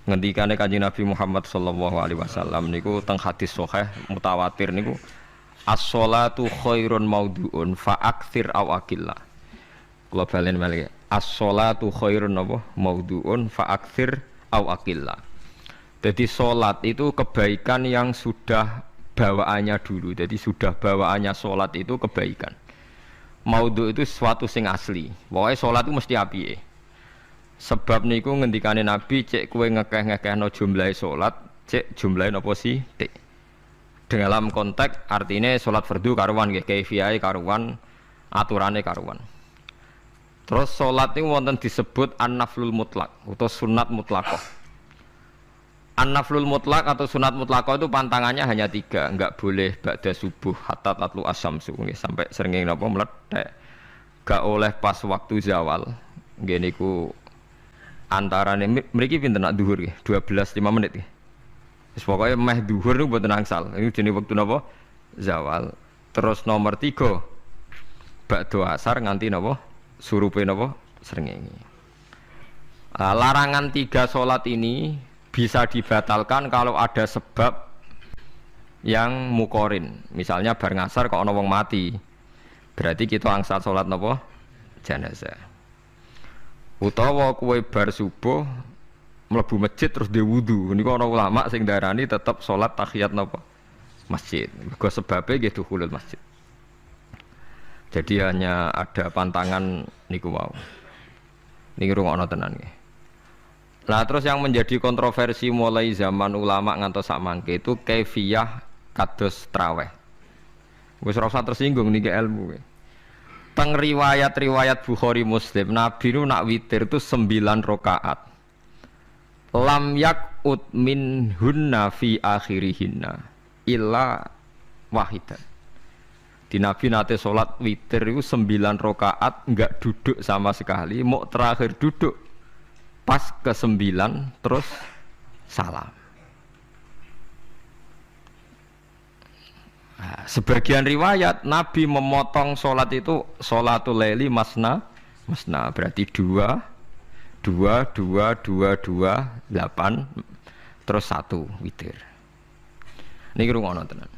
Ngendikane Kanjeng Nabi Muhammad sallallahu alaihi wasallam niku teng hadis sahih mutawatir niku as-sholatu khairun maudhu'un fa aktsir aw aqillah. Kula balen malih. As-sholatu khairun apa? Maudhu'un fa aktsir aw aqillah. Jadi salat itu kebaikan yang sudah bawaannya dulu. Jadi sudah bawaannya salat itu kebaikan. Maudhu itu sesuatu sing asli. Pokoknya salat itu mesti apike. Sebab niku ngendikane Nabi cek kowe ngekeh-ngekehno jumlahe salat, cek jumlahe napa sih? Tik. Dalam konteks artinya salat fardu karuan nggih, kaifiyahe karuan, aturane karuan. Terus salat niku wonten disebut an-naflul mutlak atau sunat mutlaqah. An-naflul mutlak atau sunat mutlaqah itu pantangannya hanya 3, enggak boleh ba'da subuh hatta tatlu asyamsu nggih sampai srengenge napa mlethek. Enggak oleh pas waktu zawal. Nggih niku antarane mriki pinten nak dhuwur nggih 12:05 menit nggih. Wis pokoke meh dhuwur niku mboten angsal. Ini jenenge wektu napa? Zawal. Terus nomor 3 ba'da asar nganti napa? Surupe napa? Srengenge. Larangan 3 salat ini bisa dibatalkan kalau ada sebab yang mukorin. Misalnya bar ngasar kok ana wong mati. Berarti kita angsal salat napa? Jenazah. Utawa kowe bar subuh mlebu masjid terus dia wudu. Niku ana ulama sing darani tetep salat tahiyat napa? Masjid. Mergo sebabe nggih dukhulul masjid. Jadi hanya ada pantangan niku wau. Niki rungokno tenan nggih. Nah terus yang menjadi kontroversi mulai zaman ulama ngantos sakmangke itu kaifiyah kados traweh. Wis ora usah tersinggung niki ilmu. Teng riwayat-riwayat Bukhari Muslim Nabi nu nak witir itu 9 rakaat. Lam yakut min hunna fi akhirihinna illa wahidan. Di Nabi nate salat witir itu 9 rakaat enggak duduk sama sekali, mau terakhir duduk pas ke-9 terus salam. Nah, sebagian riwayat Nabi memotong sholat itu sholatul laili masna berarti 2 8 terus 1 witir. Niki rungono tenan.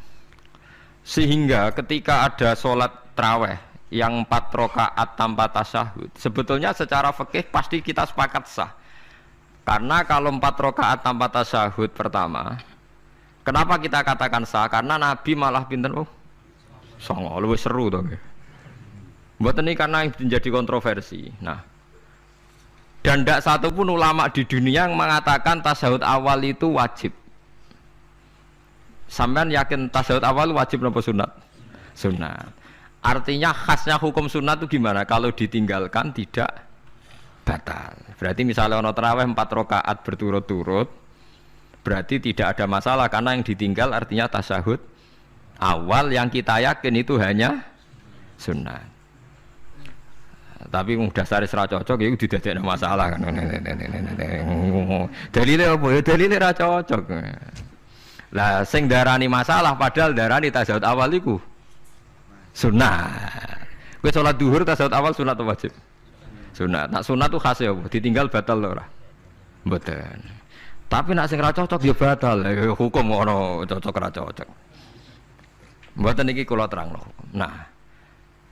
Sehingga ketika ada sholat traweh yang 4 rakaat tanpa tasyahud, sebetulnya secara fikih pasti kita sepakat sah. Karena kalau 4 rakaat tanpa tasyahud pertama, kenapa kita katakan sah? Karena Nabi malah pinten songo, lebih seru to nggih. Mboten ini karena yang menjadi kontroversi. Nah, dan tidak satu pun ulama di dunia yang mengatakan tasyahud awal itu wajib. Sampean yakin tasyahud awal wajib napa sunat? Sunat. Artinya khasnya hukum sunat itu gimana? Kalau ditinggalkan tidak batal. Berarti misalnya ono tarawih 4 rakaat berturut-turut, berarti tidak ada masalah karena yang ditinggal artinya tasyahud awal yang kita yakin itu hanya sunat. Tapi dasar ra cocok itu didadekno masalah kan. Dalile apa ya? Dalile ra cocok. Lah sing darani masalah padahal darani tasyahud awal iku sunat. Kowe salat zuhur tasyahud awal sunat atau wajib? Sunat. Nak sunat tuh khas ya, ditinggal batal lho ora? Mboten. Tapi nak sing ra cocok ya batal. Hukum ono cocok ra cocok. Mboten iki kula terangno. Nah,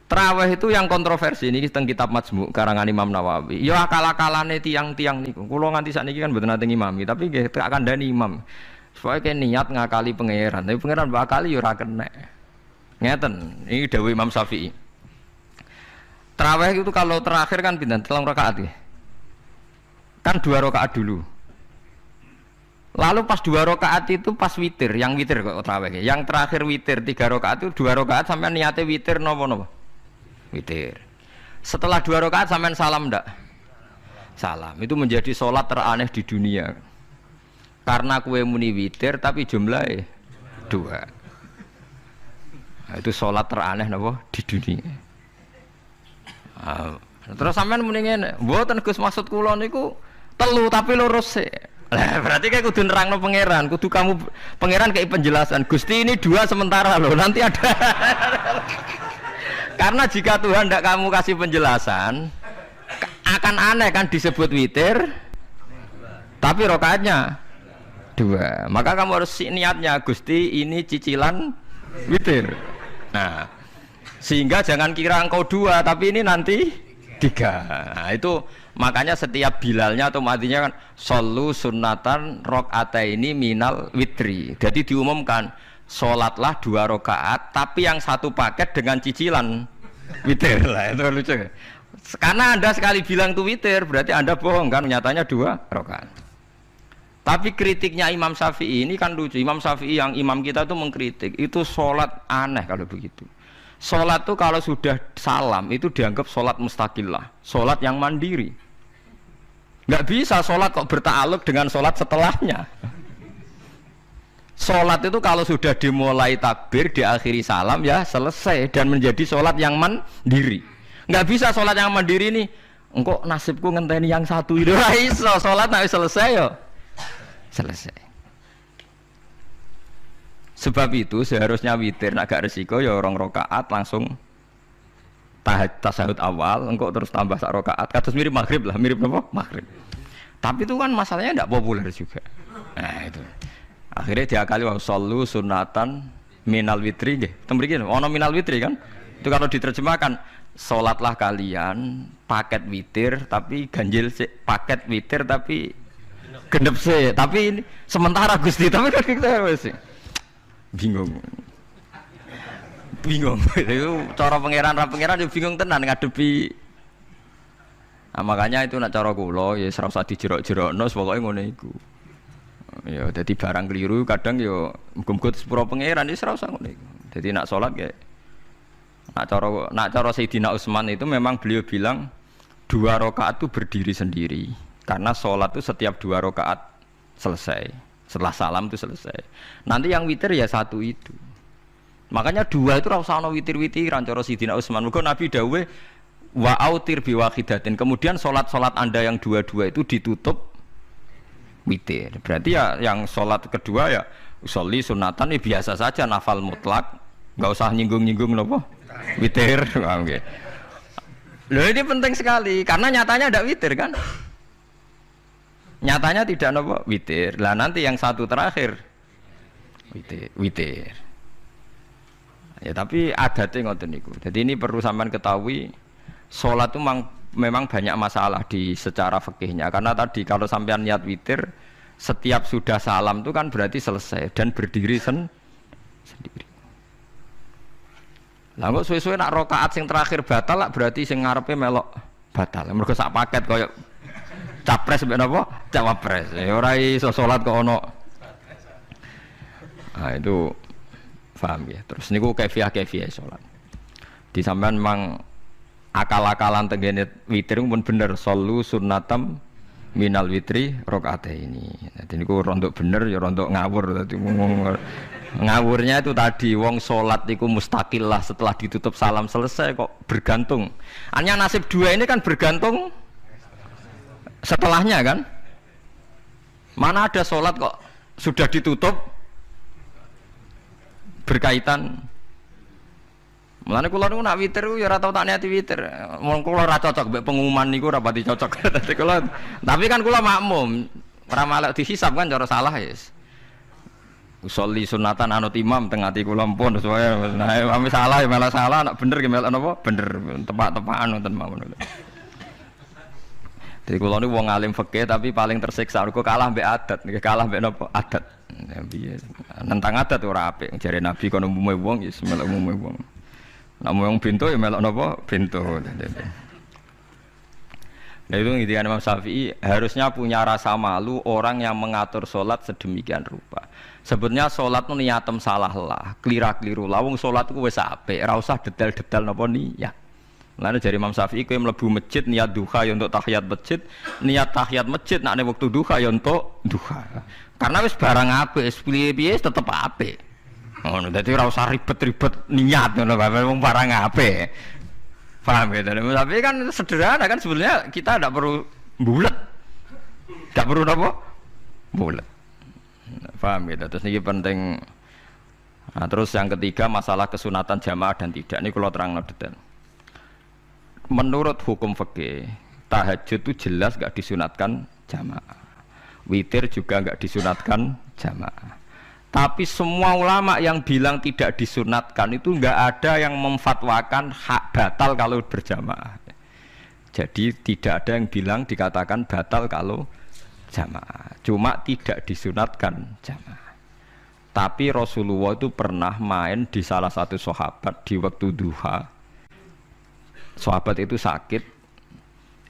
traweh itu yang kontroversi ini teng kitab Majmu' karangan Imam Nawawi. Ya akal-akalane tiang-tiang niku. Kula nganti sakniki kan mboten nate ngimami, tapi nggih tak kandhani imam. Supaya ke niat ngakali pangeran. Tapi pangeran bakali ya ora kena. Ngeten, ini dawuh Imam Syafi'i. Tarawih itu kalau terakhir kan pinten 3 rakaat ya. Kan 2 rakaat dulu. Lalu pas 2 rakaat itu pas witir, yang witir kok tarawih. Yang terakhir witir 3 rakaat itu 2 rakaat sampean niate witir napa-napa? Witir. Setelah 2 rakaat sampean salam ndak? Salam. Itu menjadi sholat teraneh di dunia. Karena kue muni witir tapi jumlahnya 2. Nah, itu sholat teraneh napa di dunia. Terus sampean muni ngene, mboten Gus maksud kula niku 3 tapi lurus sik. Lah berarti kayak kudu nerangno pangeran, kudu kamu pangeran kayak penjelasan. Gusti ini 2 sementara loh, nanti ada. Karena jika Tuhan tidak kamu kasih penjelasan, akan aneh kan disebut witir Tapi rakaatnya 2. Maka kamu harus niatnya Gusti ini cicilan witir. Nah, sehingga jangan kira engkau 2 tapi ini nanti 3. Nah, itu makanya setiap bilalnya atau matinya kan solu sunnatan rakaataini minal witri. Jadi diumumkan sholatlah 2 rakaat tapi yang satu paket dengan cicilan witir lah. Itu lucu. Karena Anda sekali bilang itu witir berarti Anda bohong kan, nyatanya 2 rakaat. Tapi kritiknya Imam Syafi'i ini kan lucu. Imam Syafi'i yang imam kita itu mengkritik itu sholat aneh kalau begitu. Sholat itu kalau sudah salam itu dianggap sholat mustaqillah, sholat yang mandiri. Nggak bisa sholat kok berta'aluk dengan sholat setelahnya. Sholat itu kalau sudah dimulai takbir, diakhiri salam ya selesai dan menjadi sholat yang mandiri. Nggak bisa sholat yang mandiri ini. Engkau nasibku ngenteni yang satu itu. Iso sholat nggak selesai yo. Selesai. Sebab itu seharusnya witir agak resiko ya 2 rakaat langsung tasyahud awal, engkau terus tambah 1 rakaat. Kados mirip maghrib lah, mirip apa? Maghrib. Tapi itu kan masalahnya tidak populer juga. Nah itu. Akhirnya diakali wa shollu sunatan minal witri nggih. Teng mriki ono minal witri kan? Itu kalau diterjemahkan salatlah kalian paket witir tapi ganjil paket witir tapi gendep sih, tapi ini sementara Gusti, tapi kan kita wis bingung. Itu cara pangeran yo bingung tenan ngadepi. Nah, makanya itu nak cara kula ya ora usah dijerok-jerokno pokoke ngene iku. Ya dadi barang keliru kadang yo muga-muga sepuro pangeran wis ora usah ngene iku. Dadi nak salat kayak nak cara Sayyidina Utsman itu memang beliau bilang 2 rakaat itu berdiri sendiri. Karena sholat itu setiap 2 rakaat selesai, setelah salam itu selesai. Nanti yang witir ya 1 itu. Makanya 2 itu rasa ono witir-witiran cara Sidina Utsman. Mergo Nabi dawuh wa autir bi wahidatin. Kemudian sholat-sholat Anda yang 2 itu ditutup witir. Berarti ya yang sholat kedua ya usolli sunatan ya biasa saja nafal mutlak, enggak usah nyinggung-nyinggung napa witir. Oke. Loh ini penting sekali karena nyatanya ada witir kan? Nyatanya tidak nopo witir. Lah nanti yang 1 terakhir witir. Ya tapi adatnya ngoten niku. Jadi ini perlu sampean ketahui salat itu memang banyak masalah di secara fikihnya. Karena tadi kalau sampean niat witir setiap sudah salam itu kan berarti selesai dan berdiri sendiri. Lah kok suwe-suwe nak rakaat sing terakhir batal lah berarti sing ngarepe melok batal. Mergo sak paket koyo capres mbek napa? Cawapres. Ya ora iso salat kok ono. Nah itu paham ya. Terus niku kaifiah salat. Di sampean memang akal-akalan tenggene witir pun bener solu sunnatam minal witri rakaataini. Dadi niku rontok bener ya rontok ngawur dadi ngawurnya itu tadi wong salat iku mustaqillah setelah ditutup salam selesai kok bergantung. Hanya nasib 2 ini kan bergantung setelahnya kan, mana ada sholat kok sudah ditutup berkaitan. Mulane kula niku nak witir ya ora tau tak niati witir. Wong kula ora cocok mbek pengumuman niku ora pati cocok. Dadi kula tapi kan kula makmum, ora malah dihisab kan cara salah ya. Usolli sunatan anut imam teng ati kula pun supaya nah ame salah ya malah salah, nak bener ki melok napa? Bener tepak-tepakan wonten mawon. Jadi kalau ini wong alim fikih tapi paling tersiksa. Aku kalah mbek adat, kalah mbek napa adat. Nentang adat ora apik. Jare Nabi kono umume wong ya melok umume wong. Nek wong bento ya melok napa bento. Nah itu ngintikan Imam Syafi'i harusnya punya rasa malu orang yang mengatur sholat sedemikian rupa. Sebetulnya sholat itu niatem salah lah, kelira-keliru. Lawung sholat itu wis apik, ora usah detail-detail napa niat. Lalu dari Imam Syafi'i kowe mlebu masjid niat duha ya untuk tahiyat masjid, niat tahiyat masjid nek waktu duha ya untuk duha. Karena wis barang apik, wis piye-piye tetep apik. Ngono, dadi ora usah ribet-ribet niat ngono wong barang apik. Paham ya? Tapi kan sederhana kan sebenarnya kita tidak perlu bulat. Tidak perlu apa? Bulat. Paham ya? Terus ini penting. Nah, terus yang ketiga masalah kesunatan jamaah dan tidak. Ini kalau terang detail. Menurut hukum fikih, tahajud itu jelas gak disunatkan jamaah. witir juga enggak disunatkan jamaah. Tapi semua ulama yang bilang tidak disunatkan itu enggak ada yang memfatwakan hak batal kalau berjamaah. Jadi tidak ada yang bilang dikatakan batal kalau jamaah. Cuma tidak disunatkan jamaah. Tapi Rasulullah itu pernah main di salah satu sahabat di waktu duha. Sahabat itu sakit,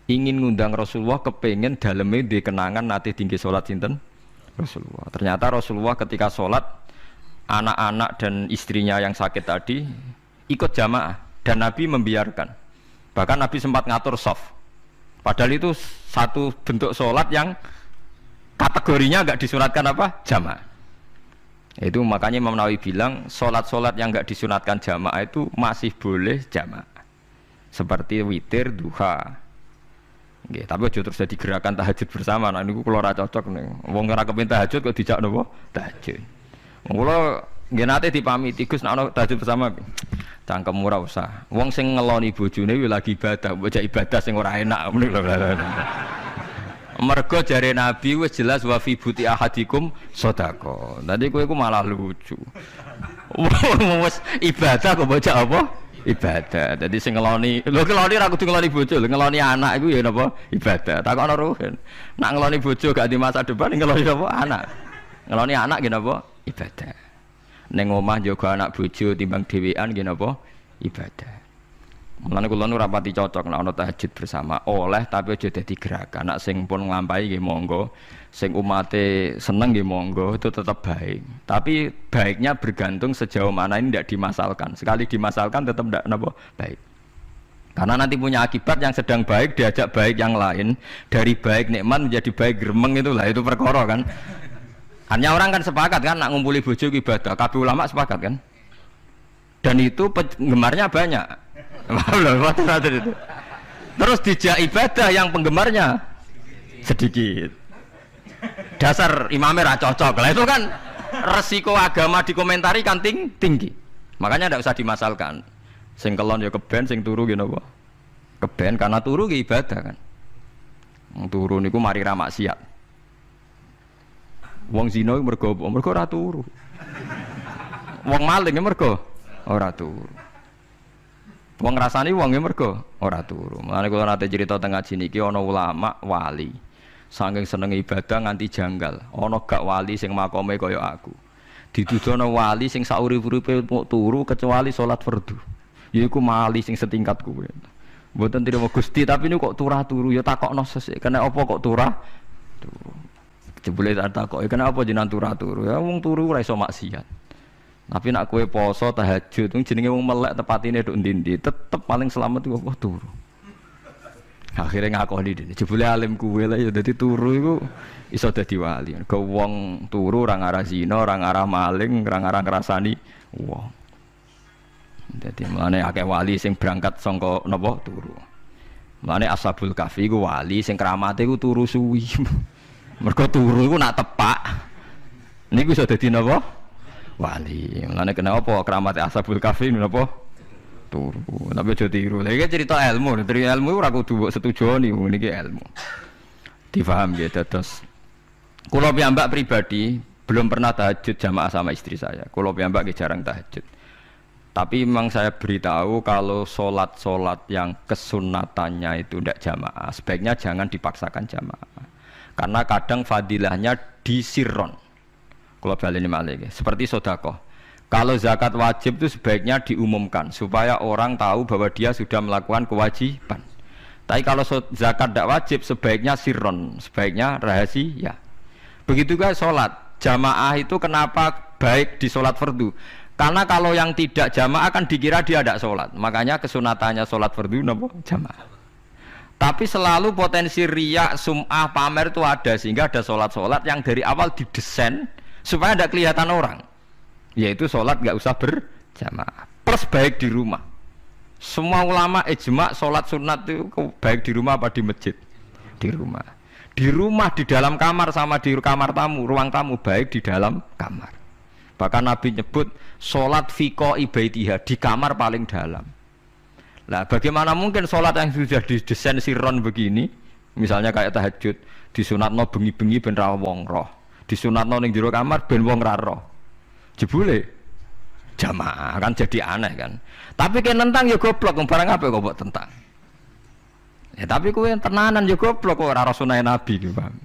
ingin ngundang Rasulullah, kepengen dalamnya di kenangan nanti tinggi sholat sinten Rasulullah. Ternyata Rasulullah ketika sholat, anak-anak dan istrinya yang sakit tadi ikut jamaah dan Nabi membiarkan. Bahkan Nabi sempat ngatur shaf. Padahal itu satu bentuk sholat yang kategorinya enggak disunatkan apa? Jamaah. Itu makanya Imam Nawawi bilang sholat-sholat yang enggak disunatkan jamaah itu masih boleh jamaah. Seperti witir, duha. Nggih, tapi aja terus jadi gerakan tahajud bersama. Nah niku kula ora cocok nih. Wong ora kepen tahajud kok dijak napa? Tahajud. Wong kula nggih nate dipamiti Gus nek ana tahajud bersama. Cangkem ora usah. Wong sing ngeloni bojone yo lagi ibadah, bocah ibadah sing ora enak. Mergo jare Nabi wis jelas wa fi buti ahadikum sedekah. Dadi kowe iku malah lucu. Wis ibadah kok bocah apa? Ibadah. Jadi sing ngeloni, lho ngeloni ra kudu ngeloni bojo, ngeloni anak iku ya napa? Ibadah. Takokno ruhen. Nak ngeloni bojo gak di masa depan ngeloni apa? Anak. Ngeloni anak nggih napa? Ibadah. Ning omah jaga anak bojo timbang dhewean nggih napa? Ibadah. Mulane kula nu rapati cocok nek ana tahajud bersama. Oleh tapi aja dadi gerakan. Nak sing pun nglampahi nggih monggo. Sing umate seneng nggih monggo, itu tetap baik. Tapi baiknya bergantung sejauh mana ini tidak dimasalkan. Sekali dimasalkan tetap tidak napa baik. Karena nanti punya akibat yang sedang baik diajak baik yang lain, dari baik nikmat menjadi baik gremeng, itulah itu perkara kan. Hanya orang kan sepakat kan nak ngumpuli bojo ibadah, kabeh ulama sepakat kan. Dan itu penggemarnya banyak. Terus dijak ibadah yang penggemarnya sedikit. Dasar imamnya ra cocok lah, itu kan resiko agama dikomentari kan tinggi. Makanya tidak usah dimasalkan. Sing kelon ya keben, sing turu gitu apa? Keben karena turu ya ibadah kan. Turu niku mari ra maksiat. Wong zina mergo ora turu. Wong maling mergo ora turu. Wong ngrasani wong mergo ora turu. Mulane kula nate cerita teng ngaji niki ana ulama wali. Saking seneng ibadah nganti janggal. Ana gak wali sing makome kaya aku. Didudono wali sing saurip-uripe mok turu kecuali salat fardu. Yaiku wali sing setingkat kowe. Mboten trimo Gusti, tapi niku kok turah turu ya takokno sesuk. Kena apa kok turah? Turu. Jebule tak takoki, kena apa jenengan turah turu? Ya wong turu ora iso maksiat. Tapi nak kowe poso tahajud, jenenge wong melek tepatine nduk ndi-ndi, tetep paling selamat iku apa turu. Akhirnya ngakoni dene. Jebule alim kuwe lah ya dadi turu iku iso dadi wali. Go wong turu ora ngarah zina, ora ngarah maling, ora ngarah ngrasani wong. Dadi mulane akeh wali sing berangkat saka napa turu. Mulane Ashabul Kahfi iku wali sing kramate iku turu suwi. Mergo turu iku nak tepak. Niku iso dadi napa? Wali. Mulane kenapa kramate Ashabul Kahfi napa? Turu, tapi aja tiru. Iki cerita ilmu, dari ilmu ora kudu mbok setujoni niki ilmu. Difaham ya dados. Kula piyambak pribadi belum pernah tahajud jamaah sama istri saya. Kula piyambak jarang tahajud. Tapi memang saya beritahu kalau sholat-sholat yang kesunatannya itu tidak jamaah, sebaiknya jangan dipaksakan jamaah. Karena kadang fadilahnya disirron. Kula baleni malih seperti sedekah. Kalau zakat wajib itu sebaiknya diumumkan supaya orang tahu bahwa dia sudah melakukan kewajiban. Tapi kalau zakat tidak wajib sebaiknya sirron, sebaiknya rahasia. Begitu juga sholat jamaah itu kenapa baik di sholat fardu? Karena kalau yang tidak jamaah kan dikira dia tidak sholat. Makanya kesunatannya sholat fardu napa jamaah. Tapi selalu potensi riya, sum'ah, pamer itu ada sehingga ada sholat-sholat yang dari awal didesain supaya tidak kelihatan orang. Yaitu sholat nggak usah berjamaah plus baik di rumah. Semua ulama ijma sholat sunat itu baik di rumah apa di masjid? Di rumah. Di rumah, di dalam kamar sama di kamar tamu, ruang tamu baik di dalam kamar. Bahkan Nabi nyebut sholat fiko ibaitiha di kamar paling dalam. Nah bagaimana mungkin sholat yang sudah didesain sirron begini Misalnya kayak tahajud, disunatno bengi-bengi ben ra wong roh. Disunatno ning jero kamar ben wong ra roh. Jebule jamaah kan jadi aneh kan. Tapi kene nentang ya goblok, barang apa kok mbok tentang. Ya tapi kowe tenanan ya goblok kok ora sunah Nabi ki, Bang.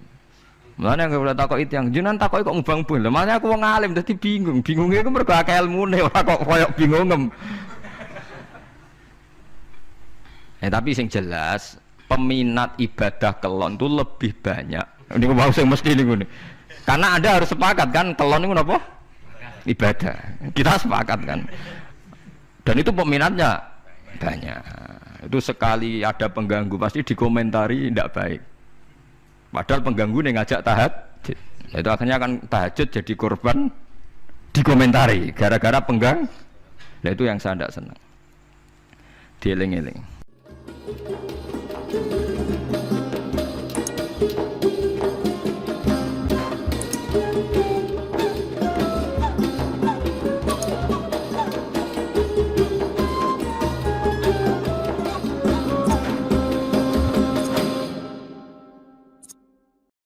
Mulane nek ora takok itu yang jenengan takoki kok ngubang-ubang. Lha makane aku wong alim dadi bingung. Bingunge iku mergo akeh ilmune ora kok koyo bingungem. Tapi sing jelas peminat ibadah kelon itu lebih banyak. Ini mau sing mesti niku. Karena Anda harus sepakat kan kelon niku napa? Ibadah. Kita sepakat kan. Dan itu peminatnya banyak. Itu sekali ada pengganggu pasti dikomentari tidak baik. Padahal pengganggu yang ngajak tahajud. Itu akhirnya kan tahajud jadi korban dikomentari gara-gara penggang. Nah itu yang saya tidak senang. Dieling-eling.